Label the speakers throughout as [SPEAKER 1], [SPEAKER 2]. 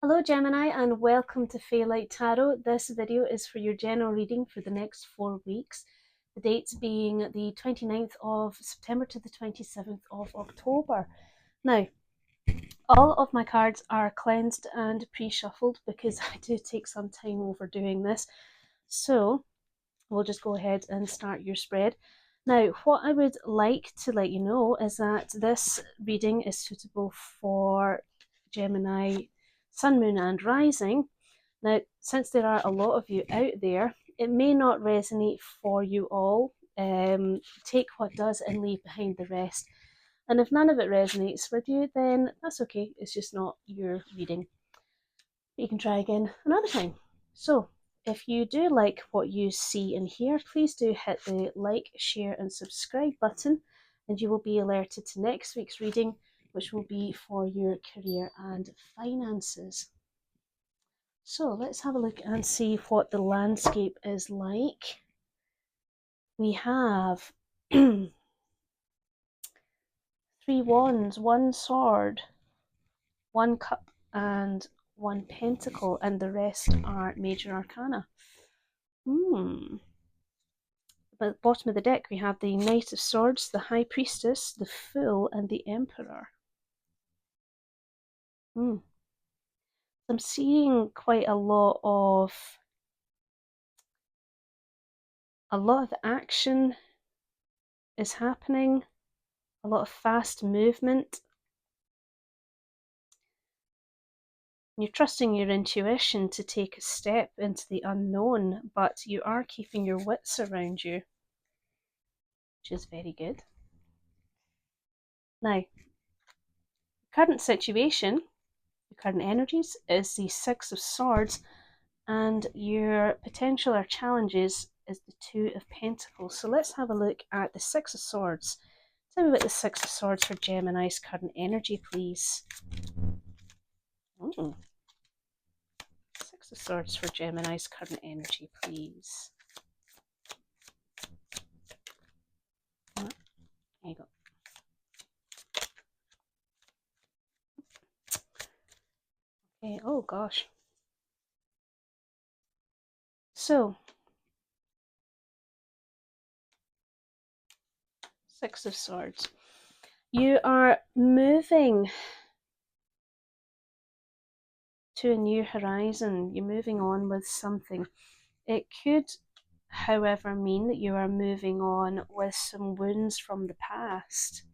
[SPEAKER 1] Hello Gemini and welcome to Faylight Tarot. This video is for your general reading for the next 4 weeks. The dates being the 29th of September to the 27th of October. Now, all of my cards are cleansed and pre-shuffled because I do take some time over doing this. So we'll just go ahead and start your spread. Now, what I would like to let you know is that this reading is suitable for Gemini, Sun, Moon, and Rising. Now, since there are a lot of you out there, it may not resonate for you all. Take what does and leave behind the rest. And if none of it resonates with you, then that's okay. It's just not your reading. You can try again another time. So, if you do like what you see and hear, please do hit the like, share, and subscribe button, and you will be alerted to next week's reading, which will be for your career and finances. So, let's have a look and see what the landscape is like. We have 3 wands, 1 sword, 1 cup, and 1 pentacle, and the rest are major arcana. At the bottom of the deck, we have the Knight of Swords, the High Priestess, the Fool, and the Emperor. I'm seeing quite a lot of action is happening, a lot of fast movement. You're trusting your intuition to take a step into the unknown, but you are keeping your wits around you, which is very good. Now, current situation, your current energies is the Six of Swords, and your potential or challenges is the Two of Pentacles. So let's have a look at the Six of Swords. Tell me about the Six of Swords for Gemini's current energy, please. Six of Swords for Gemini's current energy, please. There you go. Okay, oh gosh. So, Six of Swords. You are moving to a new horizon. You're moving on with something. It could, however, mean that you are moving on with some wounds from the past.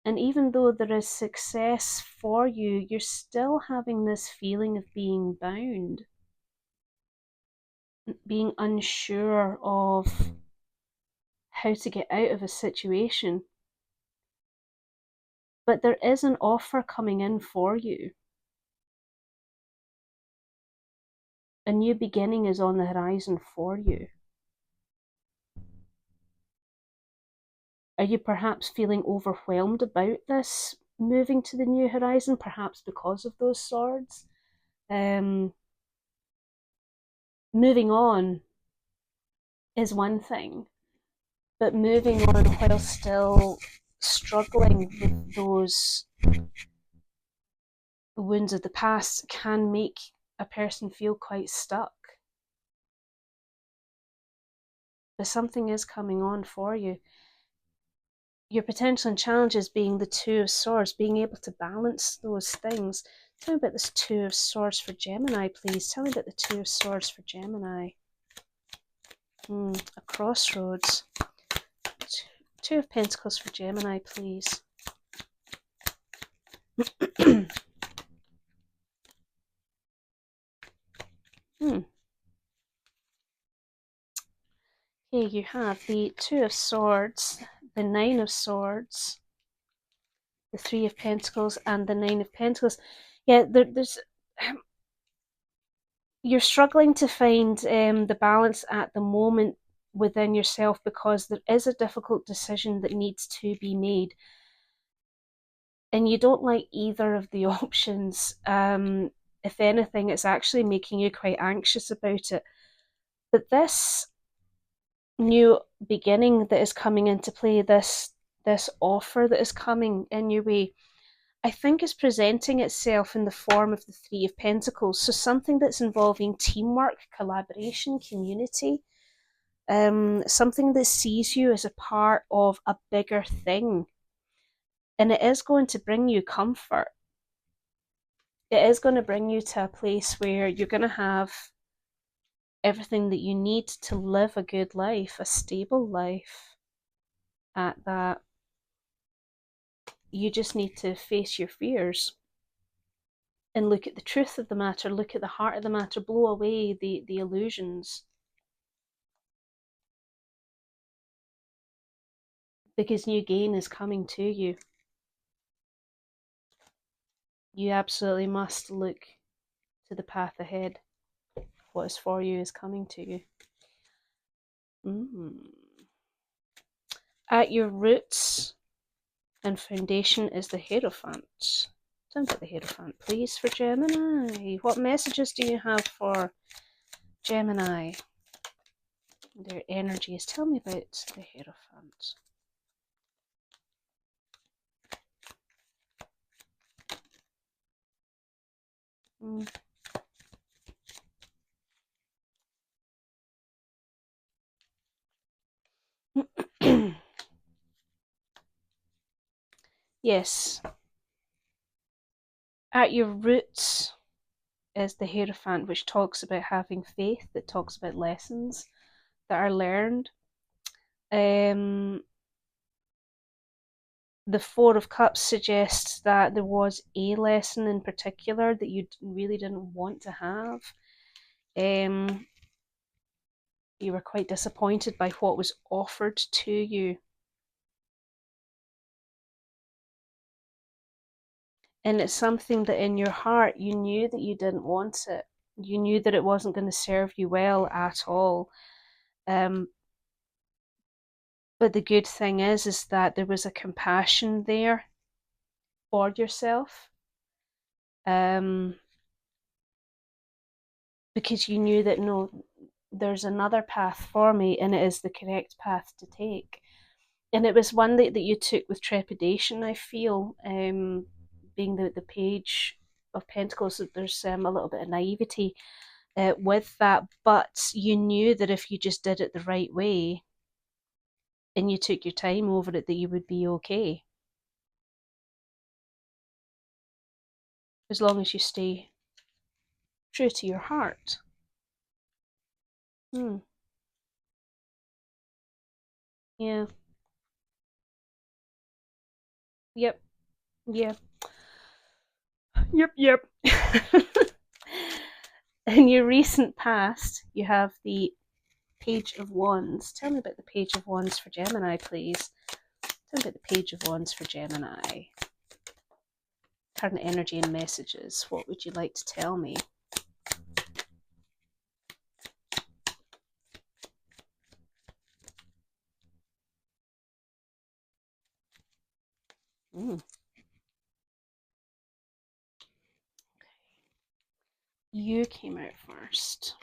[SPEAKER 1] And even though there is success for you, you're still having this feeling of being bound, being unsure of how to get out of a situation. But there is an offer coming in for you. A new beginning is on the horizon for you. Are you perhaps feeling overwhelmed about this moving to the new horizon, perhaps because of those swords? Moving on is one thing, but moving on while still struggling with those wounds of the past can make a person feel quite stuck. But something is coming on for you. Your potential and challenges being the Two of Swords, being able to balance those things. Tell me about this Two of Swords for Gemini, please. Tell me about the Two of Swords for Gemini. A crossroads. Two of Pentacles for Gemini, please. Here you have the Two of Swords, the Nine of Swords, the Three of Pentacles, and the Nine of Pentacles. Yeah, there's you're struggling to find the balance at the moment within yourself because there is a difficult decision that needs to be made. And you don't like either of the options. If anything, it's actually making you quite anxious about it. But this new beginning that is coming into play, this offer that is coming in your way, I think is presenting itself in the form of the Three of Pentacles. So something that's involving teamwork, collaboration, community, something that sees you as a part of a bigger thing. And it is going to bring you comfort. It is going to bring you to a place where you're going to have everything that you need to live a good life, a stable life at that. You just need to face your fears and look at the truth of the matter, look at the heart of the matter, blow away the illusions. Because new gain is coming to you. You absolutely must look to the path ahead. What is for you is coming to you. At your roots and foundation is the Hierophant. Tell me about the Hierophant, please, for Gemini. What messages do you have for Gemini? Their energies. Tell me about the Hierophant. Yes. At your roots is the Hierophant, which talks about having faith, that talks about lessons that are learned. The Four of Cups suggests that there was a lesson in particular that you really didn't want to have. You were quite disappointed by what was offered to you. And it's something that in your heart you knew that you didn't want it. You knew that it wasn't going to serve you well at all. But the good thing is that there was a compassion there for yourself. Because you knew that no, there's another path for me, and it is the correct path to take. And it was one that you took with trepidation, I feel, being the Page of Pentacles, that there's a little bit of naivety with that, but you knew that if you just did it the right way and you took your time over it, that you would be okay. As long as you stay true to your heart. Yeah. Yep. Yeah. Yep. In your recent past, you have the Page of Wands. Tell me about the Page of Wands for Gemini, please. Tell me about the Page of Wands for Gemini. Current energy and messages. What would you like to tell me? You came out first.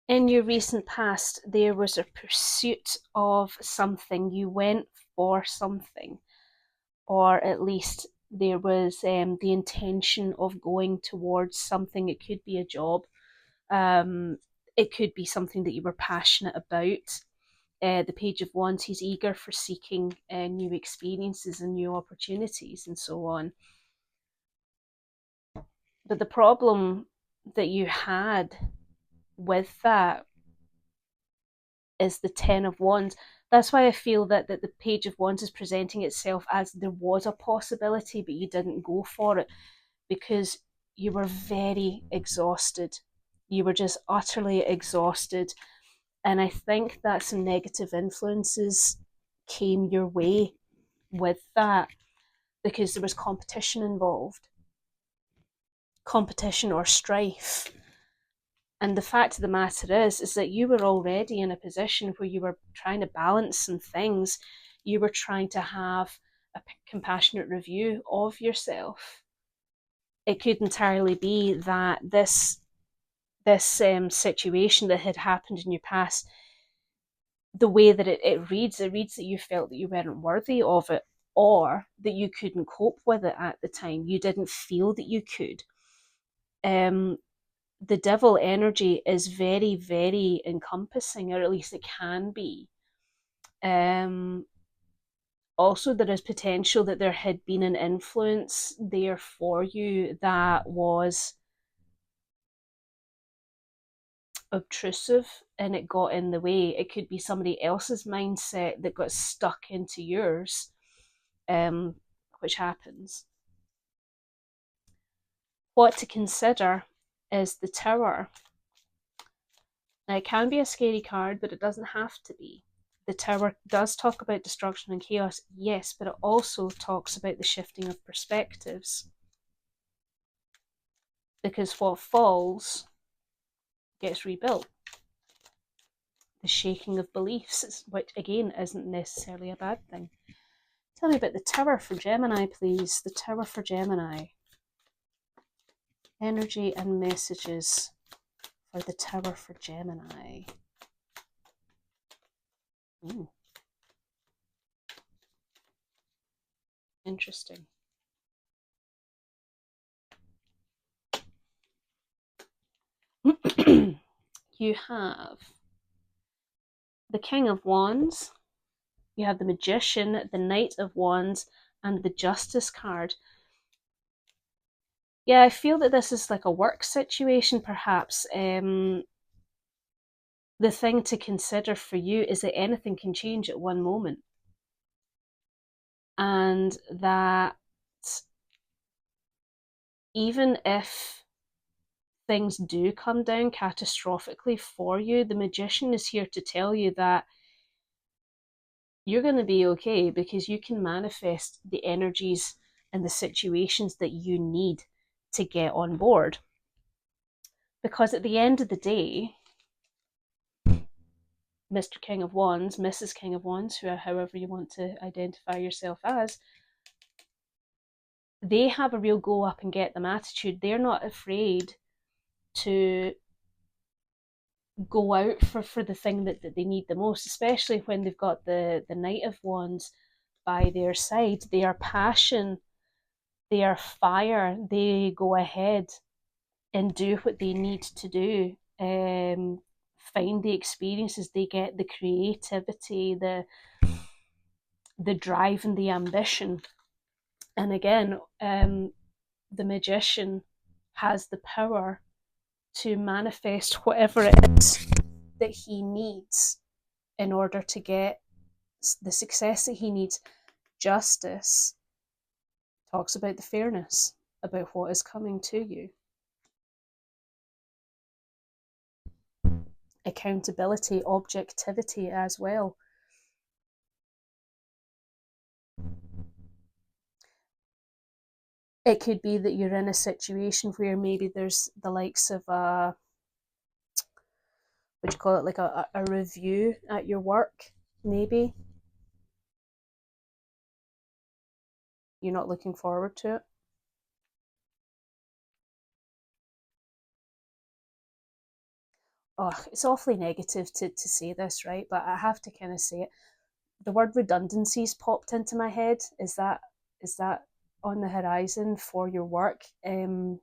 [SPEAKER 1] In your recent past, there was a pursuit of something. You went for something, or at least there was the intention of going towards something. It could be a job. It could be something that you were passionate about. The Page of Wands, he's eager for seeking new experiences and new opportunities and so on. But the problem that you had with that is the Ten of Wands. That's why I feel that the Page of Wands is presenting itself as there was a possibility, but you didn't go for it because you were very exhausted. You were just utterly exhausted. And I think that some negative influences came your way with that because there was competition involved, competition or strife. And the fact of the matter is that you were already in a position where you were trying to balance some things. You were trying to have a compassionate review of yourself. It could entirely be that this this situation that had happened in your past, the way that it reads that you felt that you weren't worthy of it, or that you couldn't cope with it at the time. You didn't feel that you could. The devil energy is very, very encompassing, or at least it can be. Also, there is potential that there had been an influence there for you that was obtrusive and it got in the way. It could be somebody else's mindset that got stuck into yours, which happens. What to consider is the Tower. Now, it can be a scary card, but it doesn't have to be. The Tower does talk about destruction and chaos, yes, but it also talks about the shifting of perspectives. Because what falls gets rebuilt. The shaking of beliefs, which again isn't necessarily a bad thing. Tell me about the Tower for Gemini, please. The Tower for Gemini. Energy and messages for the Tower for Gemini. Ooh. Interesting. You have the King of Wands, you have the Magician, the Knight of Wands, and the Justice card. Yeah, I feel that this is like a work situation, perhaps. The thing to consider for you is that anything can change at one moment. And that even if things do come down catastrophically for you, the Magician is here to tell you that you're going to be okay, because you can manifest the energies and the situations that you need to get on board. Because at the end of the day, Mr. King of Wands, Mrs. King of Wands, however you want to identify yourself as, they have a real go up and get them attitude. They're not afraid to go out for the thing that they need the most, especially when they've got the Knight of Wands by their side. They are passion, they are fire, they go ahead and do what they need to do, find the experiences, they get the creativity, the drive and the ambition. And again, the Magician has the power to manifest whatever it is that he needs in order to get the success that he needs. Justice talks about the fairness, about what is coming to you. Accountability, objectivity as well. It could be that you're in a situation where maybe there's the likes of a, what do you call it, like a review at your work, maybe. You're not looking forward to it. Oh, it's awfully negative to say this, right? But I have to kind of say it. The word redundancies popped into my head. Is that on the horizon for your work? Hmm.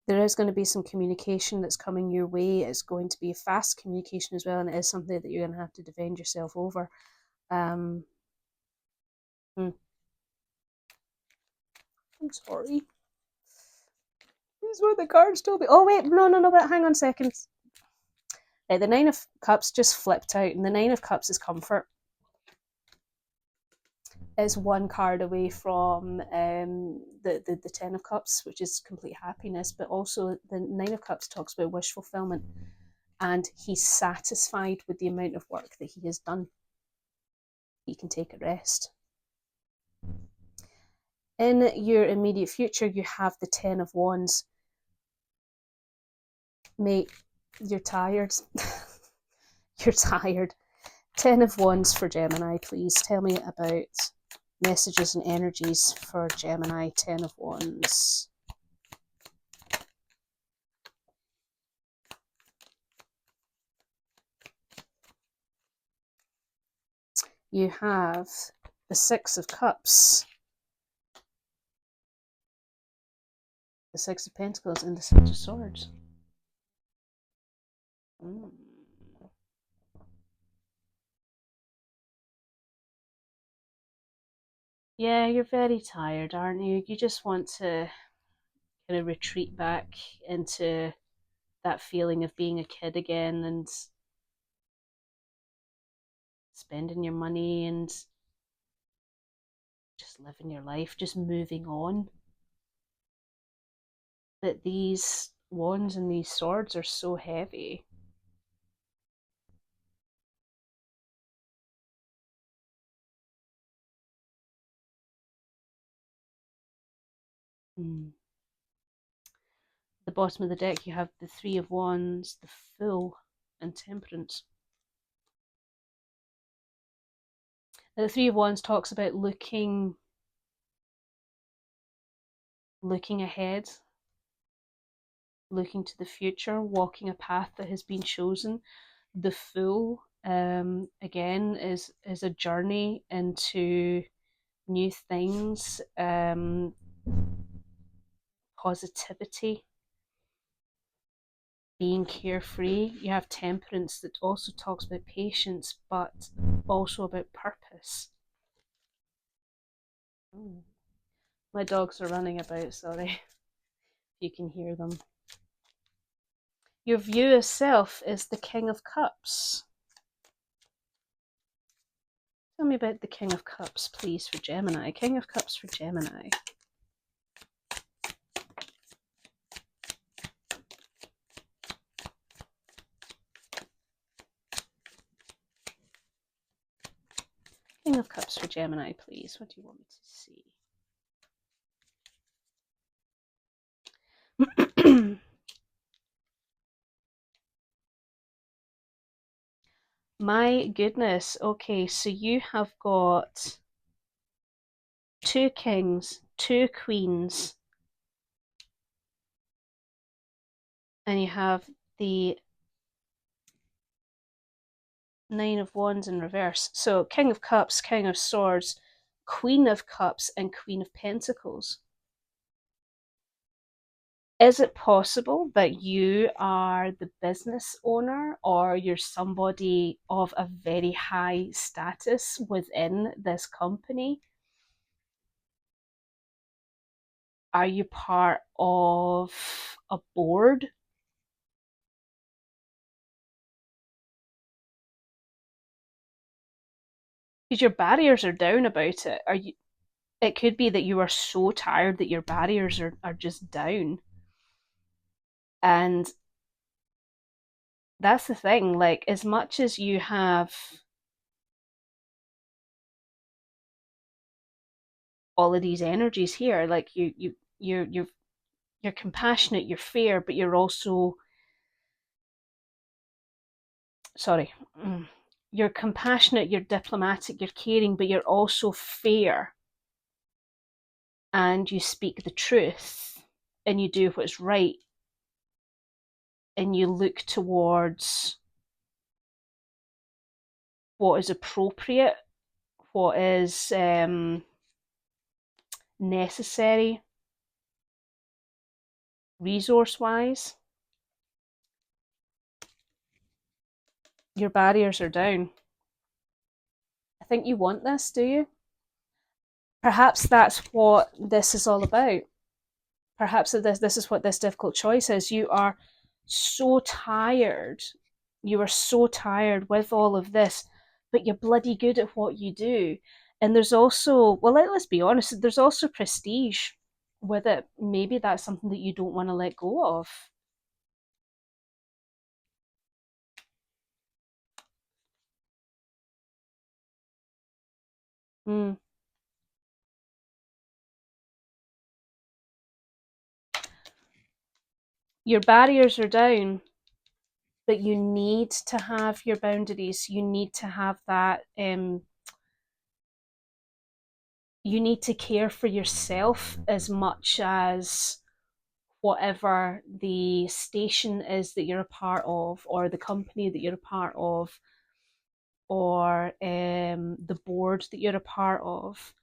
[SPEAKER 1] There is going to be some communication that's coming your way. It's going to be a fast communication as well, and it is something that you're going to have to defend yourself over. Um, hmm. I'm sorry. This is what the cards told me. Oh wait, no, but hang on a second. The Nine of Cups just flipped out, and the Nine of Cups is comfort. Is one card away from the Ten of Cups, which is complete happiness, but also the Nine of Cups talks about wish fulfillment, and he's satisfied with the amount of work that he has done. He can take a rest. In your immediate future, you have the Ten of Wands. Mate, You're tired. You're tired. 10 of Wands for Gemini, please. Tell me about messages and energies for Gemini. 10 of Wands. You have the Six of Cups, the Six of Pentacles, and the Six of Swords. Yeah, you're very tired, aren't you? You just want to kind of retreat back into that feeling of being a kid again and spending your money and just living your life, just moving on. That these wands and these swords are so heavy. The bottom of the deck, you have the Three of Wands, the Fool, and Temperance. Now, the Three of Wands talks about looking ahead, looking to the future, walking a path that has been chosen. The Fool, again, is a journey into new things, positivity, being carefree. You have Temperance that also talks about patience, but also about purpose. My dogs are running about, sorry. You can hear them. Your view of self is the King of Cups. Tell me about the King of Cups, please, for Gemini. King of Cups for Gemini. King of Cups for Gemini, please. What do you want me to see? My goodness. Okay, so you have got two kings, two queens, and you have the Nine of Wands in reverse. So King of Cups, King of Swords, Queen of Cups, and Queen of Pentacles. Is it possible that you are the business owner or you're somebody of a very high status within this company? Are you part of a board? Because your barriers are down about it. It could be that you are so tired that your barriers are just down. And that's the thing, like, as much as you have all of these energies here, like you're compassionate, you're fair, but you're also sorry, you're compassionate, you're diplomatic, you're caring, but you're also fair, and you speak the truth, and you do what's right, and you look towards what is appropriate, what is necessary, resource-wise. Your barriers are down. I think you want this, do you? Perhaps that's what this is all about. Perhaps this is what this difficult choice is. You are so tired. You are so tired with all of this, but you're bloody good at what you do. And there's also, well, let's be honest, there's also prestige with it. Maybe that's something that you don't want to let go of. Mm. Your barriers are down. but you need to have your boundaries. You need to have that. You need to care for yourself as much as whatever the station is that you're a part of, or the company that you're a part of, or the board that you're a part of.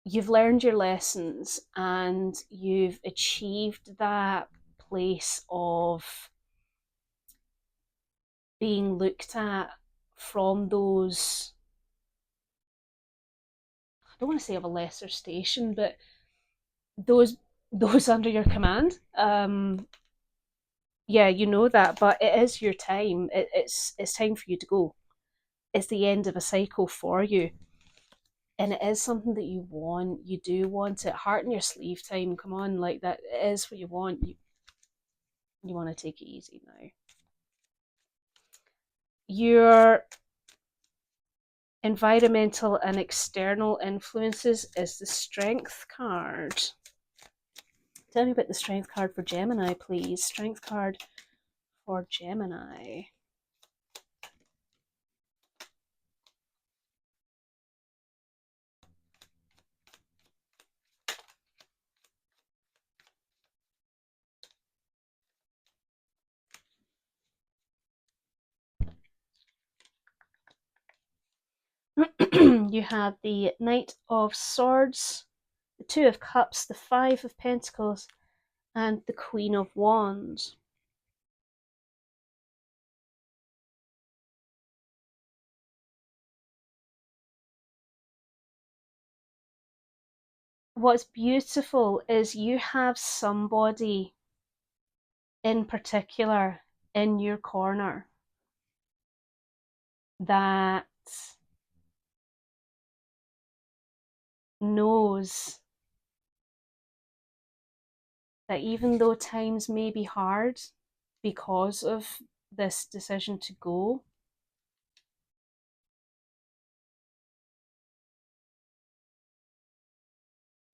[SPEAKER 1] You've learned your lessons and you've achieved that place of being looked at from those, I don't want to say of a lesser station, but those those under your command. Yeah, you know that, but it is your time. It's time for you to go. It's the end of a cycle for you, and it is something that you want. You do want it. Heart in your sleeve time. Come on, like that. It is what you want. You want to take it easy now. Your environmental and external influences is the Strength card. Tell me about the Strength card for Gemini, please. Strength card for Gemini. You have the Knight of Swords, the Two of Cups, the Five of Pentacles, and the Queen of Wands. What's beautiful is you have somebody in particular in your corner that knows that even though times may be hard because of this decision to go,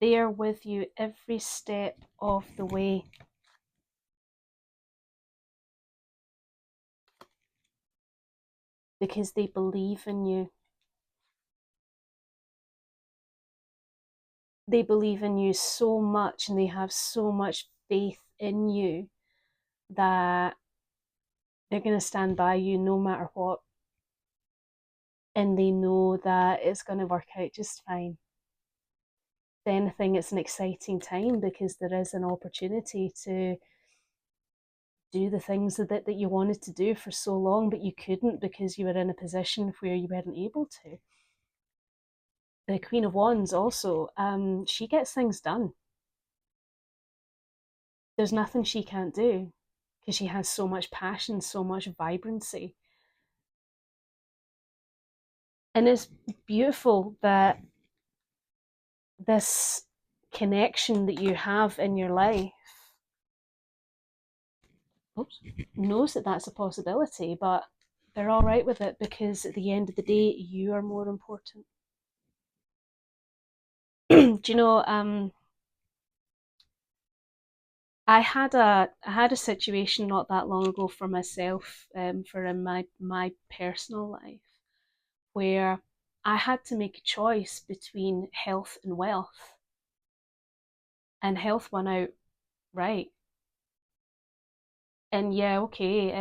[SPEAKER 1] they are with you every step of the way. Because they believe in you. They believe in you so much and they have so much faith in you that they're going to stand by you no matter what. And they know that it's going to work out just fine. If anything, it's an exciting time because there is an opportunity to do the things that you wanted to do for so long, but you couldn't because you were in a position where you weren't able to. The Queen of Wands also, she gets things done. There's nothing she can't do because she has so much passion, so much vibrancy. And it's beautiful that this connection that you have in your life, oops, knows that that's a possibility, but they're all right with it because at the end of the day, you are more important. Do you know? I had a situation not that long ago for myself, for in my personal life, where I had to make a choice between health and wealth, and health won out, right. And yeah, okay,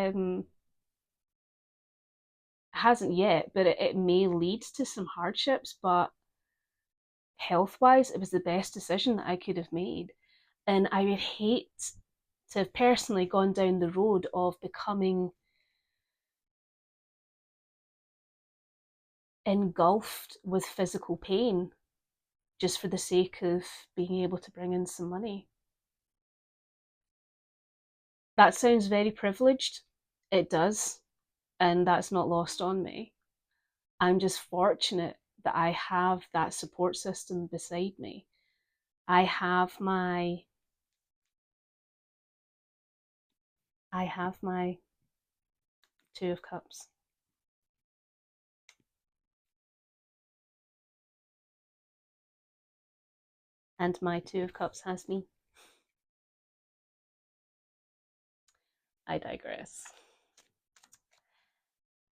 [SPEAKER 1] hasn't yet, but it may lead to some hardships. But health wise, it was the best decision that I could have made. And I would hate to have personally gone down the road of becoming engulfed with physical pain just for the sake of being able to bring in some money. That sounds very privileged. It does. And that's not lost on me. I'm just fortunate that I have that support system beside me. I have my I have my Two of Cups. And my Two of Cups has me. I digress.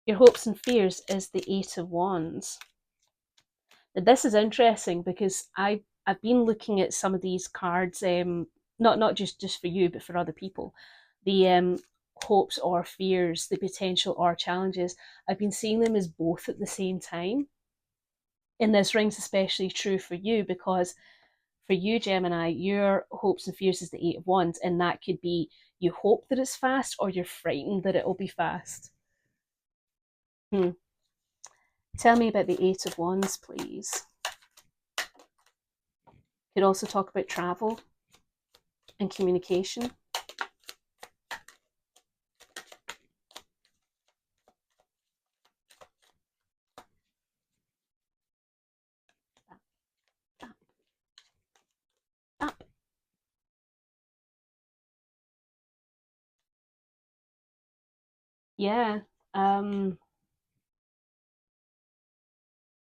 [SPEAKER 1] Your hopes and fears is the Eight of Wands. Now, this is interesting because I've been looking at some of these cards, not just for you, but for other people. The hopes or fears, the potential or challenges. I've been seeing them as both at the same time. And this ring's especially true for you because for you, Gemini, your hopes and fears is the Eight of Wands, and that could be you hope that it's fast or you're frightened that it'll be fast. Tell me about the Eight of Wands, please. Could also talk about travel and communication. Up. Yeah.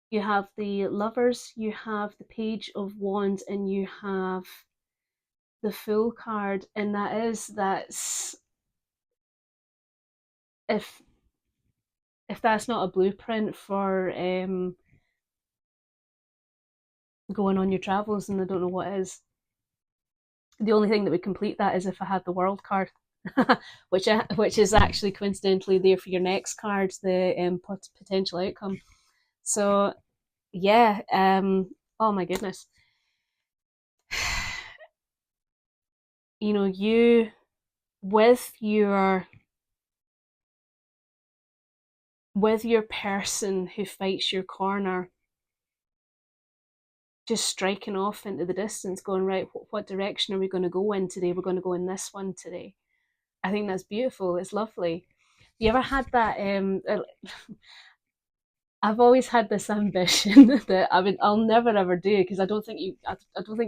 [SPEAKER 1] You have the Lovers, you have the Page of Wands, and you have the Fool card, and that's if that's not a blueprint for going on your travels, and I don't know what is. The only thing that would complete that is if I had the World card, which is actually coincidentally there for your next card, the potential outcome. So yeah, oh my goodness, you know, you with your person who fights your corner, just striking off into the distance, going, right, what direction are we going to go in today? We're going to go in this one today. I think that's beautiful. It's lovely. You ever had that? I've always had this ambition that I'll never ever do because I don't think you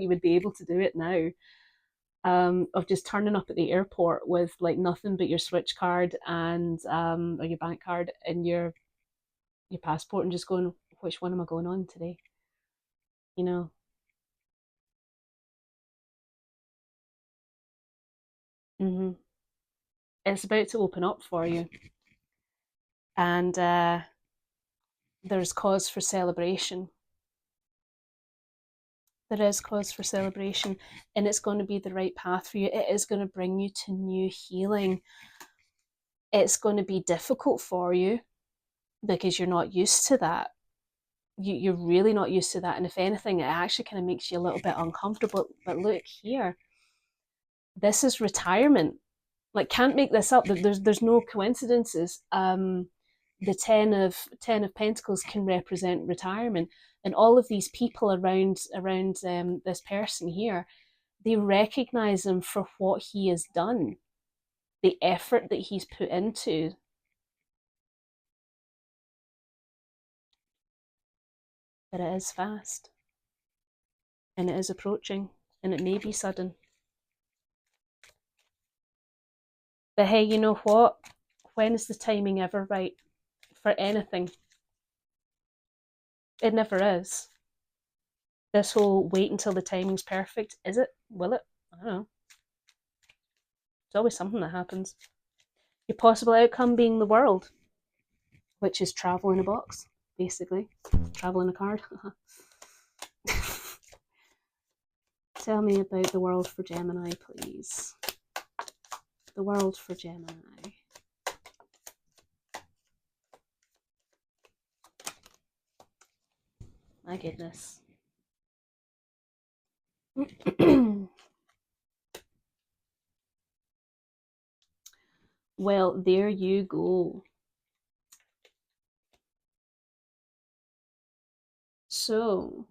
[SPEAKER 1] would be able to do it now. Of just turning up at the airport with like nothing but your switch card and or your bank card and your passport and just going, which one am I going on today? You know. hmm It's about to open up for you, and there's cause for celebration. There is cause for celebration, and it's going to be the right path for you. It is going to bring you to new healing. It's going to be difficult for you because you're not used to that. You're really not used to that, and if anything, it actually kind of makes you a little bit uncomfortable. But look here, this is retirement. Like, can't make this up. There's no coincidences. The ten of Pentacles can represent retirement, and all of these people around this person here, they recognize him for what he has done, the effort that he's put into. But it is fast, and it is approaching, and it may be sudden. But hey, you know what? When is the timing ever right for anything? It never is. This whole wait until the timing's perfect, is it? Will it? I don't know. There's always something that happens. Your possible outcome being the World, which is travel in a box, basically. Travel in a card. Tell me about the World for Gemini, please. The World for Gemini. My goodness. Well, there you go. So,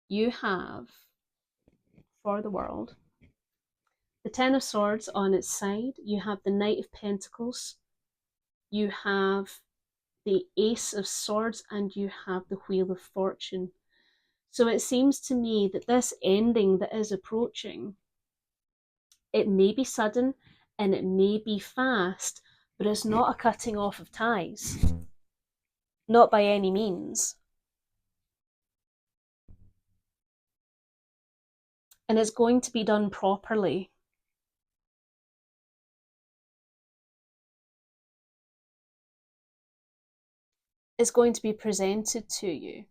[SPEAKER 1] you have, for the World, the Ten of Swords on its side, you have the Knight of Pentacles, you have the Ace of Swords, and you have the Wheel of Fortune. So it seems to me that this ending that is approaching, it may be sudden and it may be fast, but it's not a cutting off of ties. Not by any means. and it's going to be done properly. It's going to be presented to you.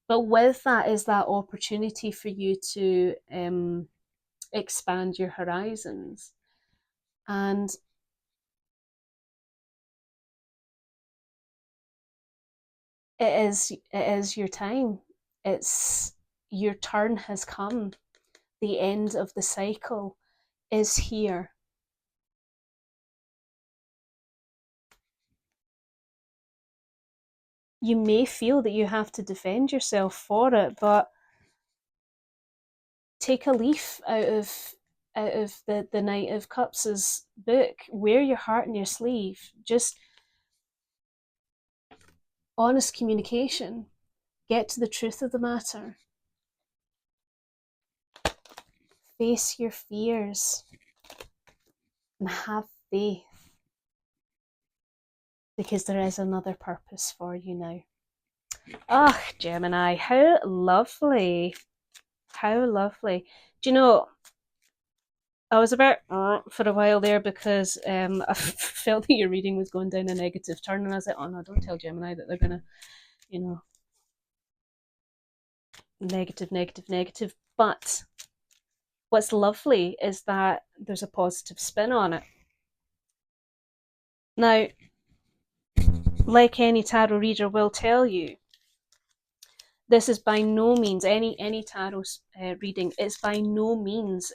[SPEAKER 1] But with that is that opportunity for you to expand your horizons. And it is your time. It's your turn has come. The end of the cycle is here. You may feel that you have to defend yourself for it, but take a leaf out of the Knight of Cups' book. Wear your heart on your sleeve. Just honest communication. Get to the truth of the matter. Face your fears and have faith, because there is another purpose for you now. Oh, Gemini, how lovely. How lovely. Do you know, I was about for a while there because I felt that your reading was going down a negative turn, and I was like, oh no, don't tell Gemini that they're going to, you know, negative, negative, negative. But what's lovely is that there's a positive spin on it. Now, like any tarot reader will tell you, this is by no means any tarot reading. It's by no means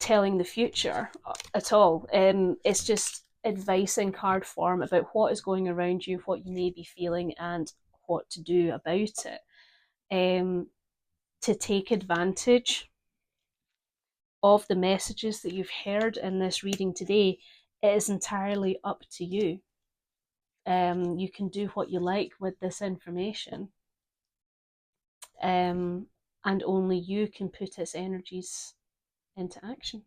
[SPEAKER 1] telling the future at all. It's just advice in card form about what is going around you, what you may be feeling, and what to do about it. To take advantage of the messages that you've heard in this reading today, it is entirely up to you. You can do what you like with this information, and only you can put its energies into action.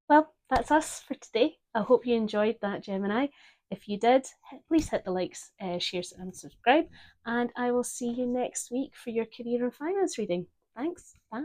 [SPEAKER 1] Well, that's us for today. I hope you enjoyed that, Gemini. If you did, please hit the likes, shares, and subscribe. And I will see you next week for your career and finance reading. Thanks. Bye.